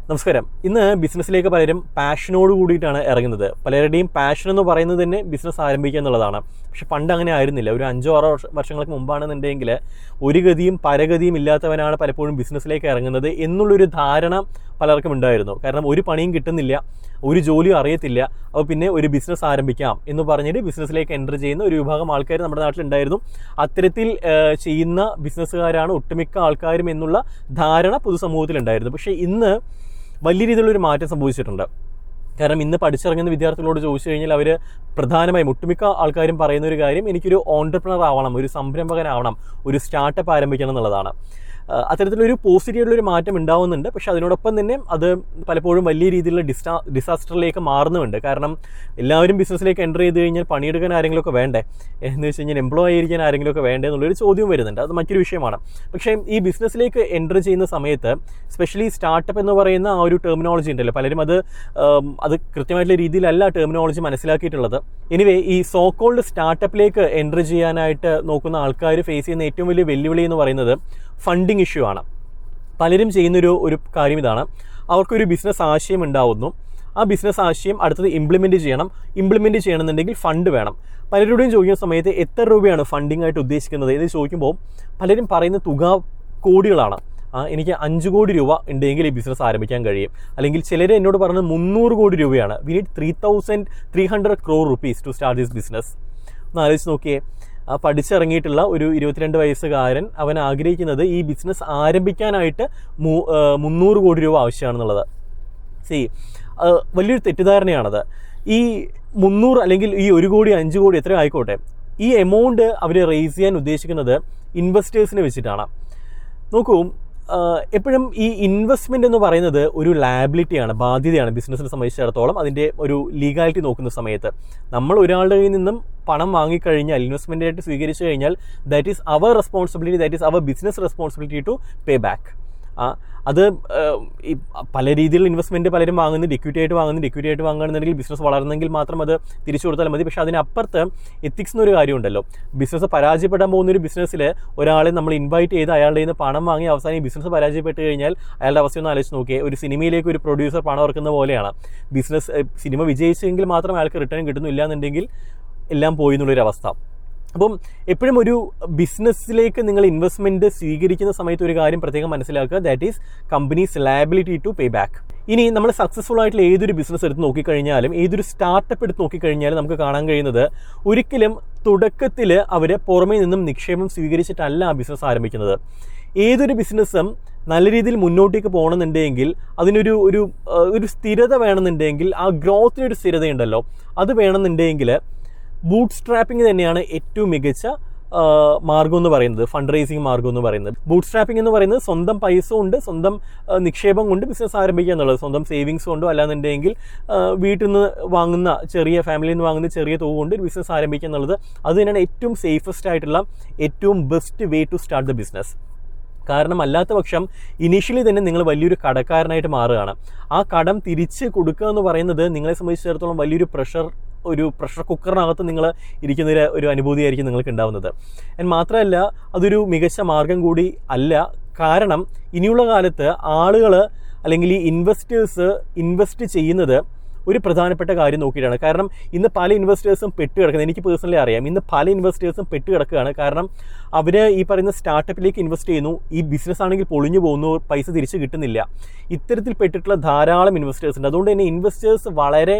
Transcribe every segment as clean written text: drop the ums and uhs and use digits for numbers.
നമസ്കാരം. ഇന്ന് ബിസിനസ്സിലേക്ക് പലരും പാഷനോട് കൂടിയിട്ടാണ് ഇറങ്ങുന്നത്. പലരുടെയും പാഷൻ എന്ന് പറയുന്നത് തന്നെ ബിസിനസ് ആരംഭിക്കുക എന്നുള്ളതാണ്. പക്ഷെ പണ്ട് അങ്ങനെ ആയിരുന്നില്ല. ഒരു 5-6 വർഷങ്ങൾക്ക് മുമ്പാണെന്നുണ്ടെങ്കിൽ ഒരു ഗതിയും പരഗതിയും ഇല്ലാത്തവനാണ് പലപ്പോഴും ബിസിനസ്സിലേക്ക് ഇറങ്ങുന്നത് എന്നുള്ളൊരു ധാരണ പലർക്കും ഉണ്ടായിരുന്നു. കാരണം ഒരു പണിയും കിട്ടുന്നില്ല, ഒരു ജോലിയും അറിയത്തില്ല, അപ്പോൾ പിന്നെ ഒരു ബിസിനസ് ആരംഭിക്കാം എന്ന് പറഞ്ഞിട്ട് ബിസിനസ്സിലേക്ക് എൻ്റർ ചെയ്യുന്ന ഒരു വിഭാഗം ആൾക്കാർ നമ്മുടെ നാട്ടിലുണ്ടായിരുന്നു. അത്തരത്തിൽ ചെയ്യുന്ന ബിസിനസ്സുകാരാണ് ഒട്ടുമിക്ക ആൾക്കാരും എന്നുള്ള ധാരണ പൊതുസമൂഹത്തിലുണ്ടായിരുന്നു. പക്ഷേ ഇന്ന് വലിയ രീതിയിലുള്ളൊരു മാറ്റം സംഭവിച്ചിട്ടുണ്ട്. കാരണം ഇന്ന് പഠിച്ചിറങ്ങുന്ന വിദ്യാർത്ഥികളോട് ചോദിച്ചു കഴിഞ്ഞാൽ അവർ പ്രധാനമായും ഒട്ടുമിക്ക ആൾക്കാരും പറയുന്ന ഒരു കാര്യം, എനിക്കൊരു ഓൺട്രപ്രണർ ആവണം, ഒരു സംരംഭകനാവണം, ഒരു സ്റ്റാർട്ടപ്പ് ആരംഭിക്കണം എന്നുള്ളതാണ്. അത്തരത്തിലൊരു പോസിറ്റീവായിട്ടുള്ളൊരു മാറ്റം ഉണ്ടാവുന്നുണ്ട്. പക്ഷേ അതിനോടൊപ്പം തന്നെ അത് പലപ്പോഴും വലിയ രീതിയിലുള്ള ഡിസാസ്റ്ററിലേക്ക് മാറുന്നുമുണ്ട്. കാരണം എല്ലാവരും ബിസിനസ്സിലേക്ക് എൻ്റർ ചെയ്ത് കഴിഞ്ഞാൽ പണിയെടുക്കാൻ ആരെങ്കിലുമൊക്കെ വേണ്ടേ, എന്ന് വെച്ച് കഴിഞ്ഞാൽ എംപ്ലോയി ആയിരിക്കാൻ ആരെങ്കിലുമൊക്കെ വേണ്ടേ എന്നുള്ളൊരു ചോദ്യം വരുന്നുണ്ട്. അത് മറ്റൊരു വിഷയമാണ്. പക്ഷേ ഈ ബിസിനസ്സിലേക്ക് എൻ്റർ ചെയ്യുന്ന സമയത്ത് സ്പെഷ്യലി സ്റ്റാർട്ടപ്പ് എന്ന് പറയുന്ന ആ ഒരു ടെർമിനോളജി ഉണ്ടല്ലോ, പലരും അത് കൃത്യമായിട്ടുള്ള രീതിയിലല്ല ടെർമിനോളജി മനസ്സിലാക്കിയിട്ടുള്ളത്. എനിവേ, ഈ സോ കോൾഡ് സ്റ്റാർട്ടപ്പിലേക്ക് എൻ്റർ ചെയ്യാനായിട്ട് നോക്കുന്ന ആൾക്കാർ ഫേസ് ചെയ്യുന്ന ഏറ്റവും വലിയ വെല്ലുവിളി എന്ന് പറയുന്നത് ഫണ്ടിങ് ഇഷ്യൂ ആണ്. പലരും ചെയ്യുന്നൊരു കാര്യം ഇതാണ്, അവർക്കൊരു ബിസിനസ് ആശയം ഉണ്ടാവുന്നു, ആ ബിസിനസ് ആശയം അടുത്തത് ഇംപ്ലിമെൻറ്റ് ചെയ്യണമെന്നുണ്ടെങ്കിൽ ഫണ്ട് വേണം. പലരുടെയും ചോദിക്കുന്ന സമയത്ത് എത്ര രൂപയാണ് ഫണ്ടിങ് ആയിട്ട് ഉദ്ദേശിക്കുന്നത് എന്ന് ചോദിക്കുമ്പോൾ പലരും പറയുന്ന തുക കോടികളാണ്. എനിക്ക് 5 കോടി രൂപ ഉണ്ടെങ്കിൽ ഈ ബിസിനസ് ആരംഭിക്കാൻ കഴിയും. അല്ലെങ്കിൽ ചിലർ എന്നോട് പറഞ്ഞത് 300 കോടി രൂപയാണ്. We need 3,300 crore rupees to start this business. ഒന്ന് ആലോചിച്ച് നോക്കിയേ, പഠിച്ചിറങ്ങിയിട്ടുള്ള ഒരു 22 വയസ്സുകാരൻ അവൻ ആഗ്രഹിക്കുന്നത് ഈ ബിസിനസ് ആരംഭിക്കാനായിട്ട് 300 കോടി രൂപ ആവശ്യമാണെന്നുള്ളത്. വലിയൊരു തെറ്റിദ്ധാരണയാണത്. ഈ 300 അല്ലെങ്കിൽ ഈ 1 കോടി 5 കോടി എത്ര ആയിക്കോട്ടെ, ഈ എമൗണ്ട് അവർ റേസ് ചെയ്യാൻ ഉദ്ദേശിക്കുന്നത് ഇൻവെസ്റ്റേഴ്സിനെ വെച്ചിട്ടാണ്. നോക്കൂ, എപ്പോഴും ഈ ഇൻവെസ്റ്റ്മെൻ്റ് എന്ന് പറയുന്നത് ഒരു ലയബിലിറ്റിയാണ്, ബാധ്യതയാണ് ബിസിനസ്സിനെ സംബന്ധിച്ചിടത്തോളം. അതിൻ്റെ ഒരു ലീഗാലിറ്റി നോക്കുന്ന സമയത്ത് നമ്മൾ ഒരാളുടെ കയ്യിൽ നിന്നും പണം വാങ്ങിക്കഴിഞ്ഞാൽ, ഇൻവെസ്റ്റ്മെൻ്റ് ആയിട്ട് സ്വീകരിച്ചു കഴിഞ്ഞാൽ, that is our responsibility, that is our business responsibility to pay back. അത് ഈ പല രീതിയിലുള്ള ഇൻവെസ്റ്റ്മെൻറ്റ് പലരും വാങ്ങുന്നുണ്ട്. ഇക്വിറ്റി ആയിട്ട് വാങ്ങുകയാണെന്നുണ്ടെങ്കിൽ ബിസിനസ് വളർന്നെങ്കിൽ മാത്രം അത് തിരിച്ചു കൊടുത്താൽ മതി. പക്ഷേ അതിനപ്പുറത്ത് എത്തിക്സ് എന്നൊരു കാര്യമുണ്ടല്ലോ. ബിസിനസ് പരാജയപ്പെടാൻ പോകുന്നൊരു ബിസിനസ്സിൽ ഒരാളെ നമ്മൾ ഇൻവൈറ്റ് ചെയ്ത് അയാളുടെ നിന്ന് പണം വാങ്ങി അവസാനം ഈ ബിസിനസ് പരാജയപ്പെട്ട് കഴിഞ്ഞാൽ അയാളുടെ അവസ്ഥയൊന്ന് ആലോചിച്ച് നോക്കിയേ. ഒരു സിനിമയിലേക്ക് ഒരു പ്രൊഡ്യൂസർ പണം ഇറക്കുന്ന പോലെയാണ്. സിനിമ വിജയിച്ചെങ്കിൽ മാത്രം അയാൾക്ക് റിട്ടേൺ കിട്ടുന്നില്ല എന്നുണ്ടെങ്കിൽ എല്ലാം പോയി എന്നുള്ളൊരു അവസ്ഥ. അപ്പം എപ്പോഴും ഒരു ബിസിനസ്സിലേക്ക് നിങ്ങൾ ഇൻവെസ്റ്റ്മെൻറ്റ് സ്വീകരിക്കുന്ന സമയത്ത് ഒരു കാര്യം പ്രത്യേകം മനസ്സിലാക്കുക, that is companies liability to pay back. ഇനി നമ്മൾ സക്സസ്ഫുൾ ആയിട്ടുള്ള ഏതൊരു ബിസിനസ് എടുത്ത് നോക്കിക്കഴിഞ്ഞാലും, ഏതൊരു സ്റ്റാർട്ടപ്പ് എടുത്ത് നോക്കിക്കഴിഞ്ഞാലും നമുക്ക് കാണാൻ കഴിയുന്നത് ഒരിക്കലും തുടക്കത്തിൽ അവർ പുറമേ നിന്നും നിക്ഷേപം സ്വീകരിച്ചിട്ടല്ല ആ ബിസിനസ് ആരംഭിക്കുന്നത്. ഏതൊരു ബിസിനസ്സും നല്ല രീതിയിൽ മുന്നോട്ടേക്ക് പോകണമെന്നുണ്ടെങ്കിൽ അതിനൊരു ഒരു സ്ഥിരത വേണമെന്നുണ്ടെങ്കിൽ, ആ ഗ്രോത്തിനൊരു സ്ഥിരതയുണ്ടല്ലോ, അത് വേണമെന്നുണ്ടെങ്കിൽ ബൂട്ട് സ്ട്രാപ്പിംഗ് തന്നെയാണ് ഏറ്റവും മികച്ച മാർഗം എന്ന് പറയുന്നത്, ഫണ്ട് റേസിംഗ് മാർഗം എന്ന് പറയുന്നത്. ബൂട്ട് സ്ട്രാപ്പിംഗ് എന്ന് പറയുന്നത് സ്വന്തം പൈസ കൊണ്ട്, സ്വന്തം നിക്ഷേപം കൊണ്ട് ബിസിനസ് ആരംഭിക്കുക എന്നുള്ളത്. സ്വന്തം സേവിങ്സ് കൊണ്ടോ അല്ലാന്നുണ്ടെങ്കിൽ വീട്ടിൽ നിന്ന് വാങ്ങുന്ന ഫാമിലിയിൽ നിന്ന് വാങ്ങുന്ന ചെറിയ തുക കൊണ്ട് ഒരു ബിസിനസ് ആരംഭിക്കുക എന്നുള്ളത്, അത് തന്നെയാണ് ഏറ്റവും സേഫസ്റ്റ് ആയിട്ടുള്ള, ഏറ്റവും best way to start the business. കാരണം അല്ലാത്ത പക്ഷം ഇനീഷ്യലി തന്നെ നിങ്ങൾ വലിയൊരു കടക്കാരനായിട്ട് മാറുകയാണ്. ആ കടം തിരിച്ച് കൊടുക്കുക എന്ന് പറയുന്നത് നിങ്ങളെ സംബന്ധിച്ചിടത്തോളം വലിയൊരു പ്രഷർ കുക്കറിനകത്ത് നിങ്ങൾ ഇരിക്കുന്ന ഒരു അനുഭൂതിയായിരിക്കും നിങ്ങൾക്ക് ഉണ്ടാവുന്നത്. മാത്രമല്ല അതൊരു മികച്ച മാർഗം കൂടി അല്ല. കാരണം ഇനിയുള്ള കാലത്ത് ആളുകൾ അല്ലെങ്കിൽ ഈ ഇൻവെസ്റ്റേഴ്സ് ഇൻവെസ്റ്റ് ചെയ്യുന്നത് ഒരു പ്രധാനപ്പെട്ട കാര്യം നോക്കിയിട്ടാണ്. കാരണം ഇന്ന് പല ഇൻവെസ്റ്റേഴ്സും പെട്ടുകിടക്കുന്നത്, എനിക്ക് പേഴ്സണലി അറിയാം, ഇന്ന് പല ഇൻവെസ്റ്റേഴ്സും പെട്ടുകിടക്കുകയാണ്. കാരണം അവർ ഈ പറയുന്ന സ്റ്റാർട്ടപ്പിലേക്ക് ഇൻവെസ്റ്റ് ചെയ്യുന്നു, ഈ ബിസിനസ് ആണെങ്കിൽ പൊളിഞ്ഞു പോകുന്നു, പൈസ തിരിച്ച് കിട്ടുന്നില്ല. ഇത്തരത്തിൽ പെട്ടിട്ടുള്ള ധാരാളം ഇൻവെസ്റ്റേഴ്സ് ഉണ്ട്. അതുകൊണ്ട് തന്നെ ഇൻവെസ്റ്റേഴ്സ് വളരെ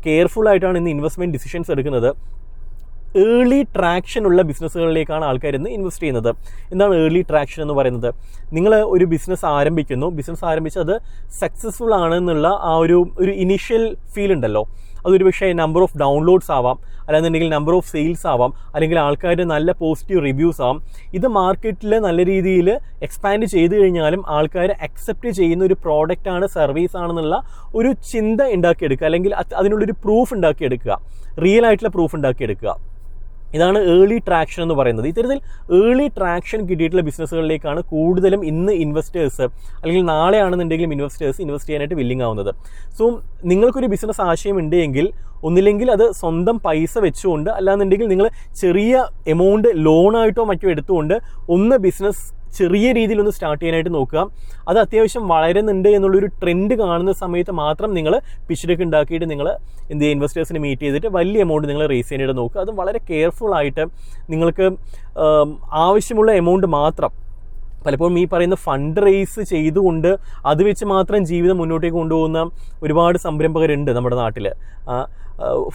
കെയർഫുൾ ആയിട്ടാണ് ഇന്ന് ഇൻവെസ്റ്റ്മെൻറ്റ് ഡിസിഷൻസ് എടുക്കുന്നത്. ഏർലി ട്രാക്ഷൻ ഉള്ള ബിസിനസ്സുകളിലേക്കാണ് ആൾക്കാർ ഇന്ന് ഇൻവെസ്റ്റ് ചെയ്യുന്നത്. എന്താണ് ഏർലി ട്രാക്ഷൻ എന്ന് പറയുന്നത്? നിങ്ങൾ ഒരു ബിസിനസ് ആരംഭിച്ച് അത് സക്സസ്ഫുൾ ആണെന്നുള്ള ആ ഒരു ഇനീഷ്യൽ ഫീൽ ഉണ്ടല്ലോ, അതൊരു പക്ഷേ നമ്പർ ഓഫ് ഡൗൺലോഡ്സ് ആവാം, അല്ലാന്നുണ്ടെങ്കിൽ നമ്പർ ഓഫ് സെയിൽസ് ആവാം, അല്ലെങ്കിൽ ആൾക്കാരുടെ നല്ല പോസിറ്റീവ് റിവ്യൂസ് ആവാം. ഇത് മാർക്കറ്റിൽ നല്ല രീതിയിൽ എക്സ്പാൻഡ് ചെയ്ത് കഴിഞ്ഞാലും ആൾക്കാർ അക്സെപ്റ്റ് ചെയ്യുന്ന ഒരു പ്രോഡക്റ്റാണ്, സർവീസ് ആണെന്നുള്ള ഒരു ചിന്ത ഉണ്ടാക്കിയെടുക്കുക, അല്ലെങ്കിൽ അതിനുള്ളൊരു പ്രൂഫ് ഉണ്ടാക്കിയെടുക്കുക, റിയൽ ആയിട്ടുള്ള പ്രൂഫ് ഉണ്ടാക്കിയെടുക്കുക. ഇതാണ് ഏർലി ട്രാക്ഷൻ എന്ന് പറയുന്നത്. ഇത്തരത്തിൽ ഏർലി ട്രാക്ഷൻ കിട്ടിയിട്ടുള്ള ബിസിനസ്സുകളിലേക്കാണ് കൂടുതലും ഇന്ന് ഇൻവെസ്റ്റേഴ്സ്, അല്ലെങ്കിൽ നാളെയാണെന്നുണ്ടെങ്കിലും ഇൻവെസ്റ്റേഴ്സ് ഇൻവെസ്റ്റ് ചെയ്യാനായിട്ട് വില്ലിങ് ആവുന്നത്. സോ നിങ്ങൾക്കൊരു ബിസിനസ് ആശയം ഉണ്ടെങ്കിൽ ഒന്നില്ലെങ്കിൽ അത് സ്വന്തം പൈസ വെച്ചുകൊണ്ട്, അല്ലാന്നുണ്ടെങ്കിൽ നിങ്ങൾ ചെറിയ എമൗണ്ട് ലോണായിട്ടോ മറ്റോ എടുത്തുകൊണ്ട് ഒന്ന് ബിസിനസ് ചെറിയ രീതിയിലൊന്ന് സ്റ്റാർട്ട് ചെയ്യാനായിട്ട് നോക്കുക. അത് അത്യാവശ്യം വളരുന്നുണ്ട് എന്നുള്ളൊരു ട്രെൻഡ് കാണുന്ന സമയത്ത് മാത്രം നിങ്ങൾ പിച്ച് ഡെക്ക് ഉണ്ടാക്കിയിട്ട് നിങ്ങൾ എന്ത് ചെയ്യുക, ഇൻവെസ്റ്റേഴ്സിനെ മീറ്റ് ചെയ്തിട്ട് വലിയ എമൗണ്ട് നിങ്ങൾ റേസ് ചെയ്യാനായിട്ട് നോക്കുക. അത് വളരെ കെയർഫുൾ ആയിട്ട് നിങ്ങൾക്ക് ആവശ്യമുള്ള എമൗണ്ട് മാത്രം. പലപ്പോഴും ഈ പറയുന്ന ഫണ്ട് റേസ് ചെയ്തുകൊണ്ട് അത് വെച്ച് മാത്രം ജീവിതം മുന്നോട്ടേക്ക് കൊണ്ടുപോകുന്ന ഒരുപാട് സംരംഭകരുണ്ട് നമ്മുടെ നാട്ടിൽ.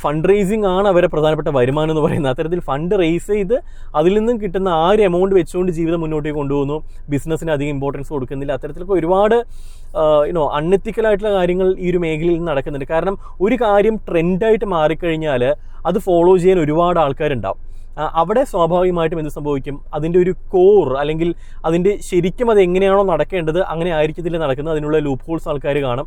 ഫണ്ട് റേസിംഗ് ആണ് അവരെ പ്രധാനപ്പെട്ട വരുമാനം എന്ന് പറയുന്നത്. അത്തരത്തിൽ ഫണ്ട് റേസ് ചെയ്ത് അതിൽ നിന്നും കിട്ടുന്ന ആ ഒരു എമൗണ്ട് വെച്ചുകൊണ്ട് ജീവിതം മുന്നോട്ടേക്ക് കൊണ്ടുപോകുന്നു, ബിസിനസ്സിന് അധികം ഇമ്പോർട്ടൻസ് കൊടുക്കുന്നില്ല. അത്തരത്തിലൊക്കെ ഒരുപാട് അൺഎത്തിക്കലായിട്ടുള്ള കാര്യങ്ങൾ ഈ ഒരു മേഖലയിൽ നടക്കുന്നുണ്ട്. കാരണം ഒരു കാര്യം ട്രെൻഡായിട്ട് മാറിക്കഴിഞ്ഞാൽ അത് ഫോളോ ചെയ്യാൻ ഒരുപാട് ആൾക്കാരുണ്ടാവും. അവിടെ സ്വാഭാവികമായിട്ടും എന്ത് സംഭവിക്കും, അതിൻ്റെ ഒരു കോർ അല്ലെങ്കിൽ അതിൻ്റെ ശരിക്കും അത് എങ്ങനെയാണോ നടക്കേണ്ടത് അങ്ങനെ ആയിരിക്കത്തില്ല നടക്കുന്നത്. അതിനുള്ള ലൂപ്പ് ഹോൾസ് ആൾക്കാർ കാണും,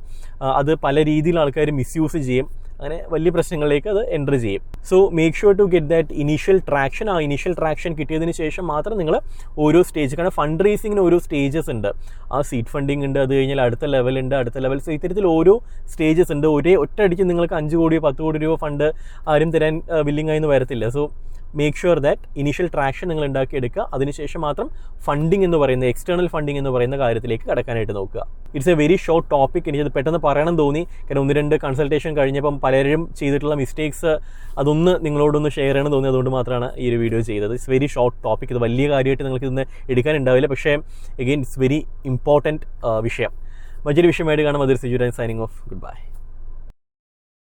അത് പല രീതിയിൽ ആൾക്കാർ മിസ്യൂസ് ചെയ്യും, അങ്ങനെ വലിയ പ്രശ്നങ്ങളിലേക്ക് അത് എൻ്റർ ചെയ്യും. So make sure to get that initial traction. ആ ഇനീഷ്യൽ ട്രാക്ഷൻ കിട്ടിയതിന് ശേഷം മാത്രം നിങ്ങൾ ഓരോ സ്റ്റേജ്, കാരണം ഫണ്ട് റേസിങ്ങിന് ഓരോ സ്റ്റേജസ് ഉണ്ട്. ആ സീഡ് ഫണ്ടിങ് ഉണ്ട്, അത് കഴിഞ്ഞാൽ അടുത്ത ലെവലുണ്ട്, അടുത്ത ലെവൽ. സോ ഇത്തരത്തിൽ ഓരോ സ്റ്റേജസ് ഉണ്ട്. ഒറ്റയടിക്ക് നിങ്ങൾക്ക് 5 കോടിയോ 10 കോടി രൂപ ഫണ്ട് ആരും തരാൻ വില്ലിംഗ് ആയെന്ന് വരത്തില്ല. So make sure that initial traction നിങ്ങൾ ഉണ്ടാക്കിയെടുക്കുക. അതിനുശേഷം മാത്രം ഫണ്ടിങ് എന്ന് പറയുന്ന എക്സ്റ്റേണൽ ഫണ്ടിങ് എന്ന് പറയുന്ന കാര്യത്തിലേക്ക് കടക്കാനായിട്ട് നോക്കുക. It's A very short topic. എനിക്കത് പെട്ടെന്ന് പറയണം തോന്നി, കാരണം 1-2 കൺസൾട്ടേഷൻ കഴിഞ്ഞപ്പം പലരും ചെയ്തിട്ടുള്ള മിസ്റ്റേക്സ് അതൊന്ന് നിങ്ങളോടൊന്ന് ഷെയർ ചെയ്യണം തോന്നി. അതുകൊണ്ട് മാത്രമാണ് ഈ ഒരു വീഡിയോ ചെയ്തത്. It's very short topic. ഇത് വലിയ കാര്യമായിട്ട് നിങ്ങൾക്ക് ഇതൊന്ന് എടുക്കാനുണ്ടാവില്ല, പക്ഷേ എഗെയിൻ ഇറ്റ്സ് വെരി ഇമ്പോർട്ടൻറ്റ് വിഷയം. മറ്റൊരു വിഷയമായിട്ട് കാണാം. അതിൽ Siju signing off. Good bye.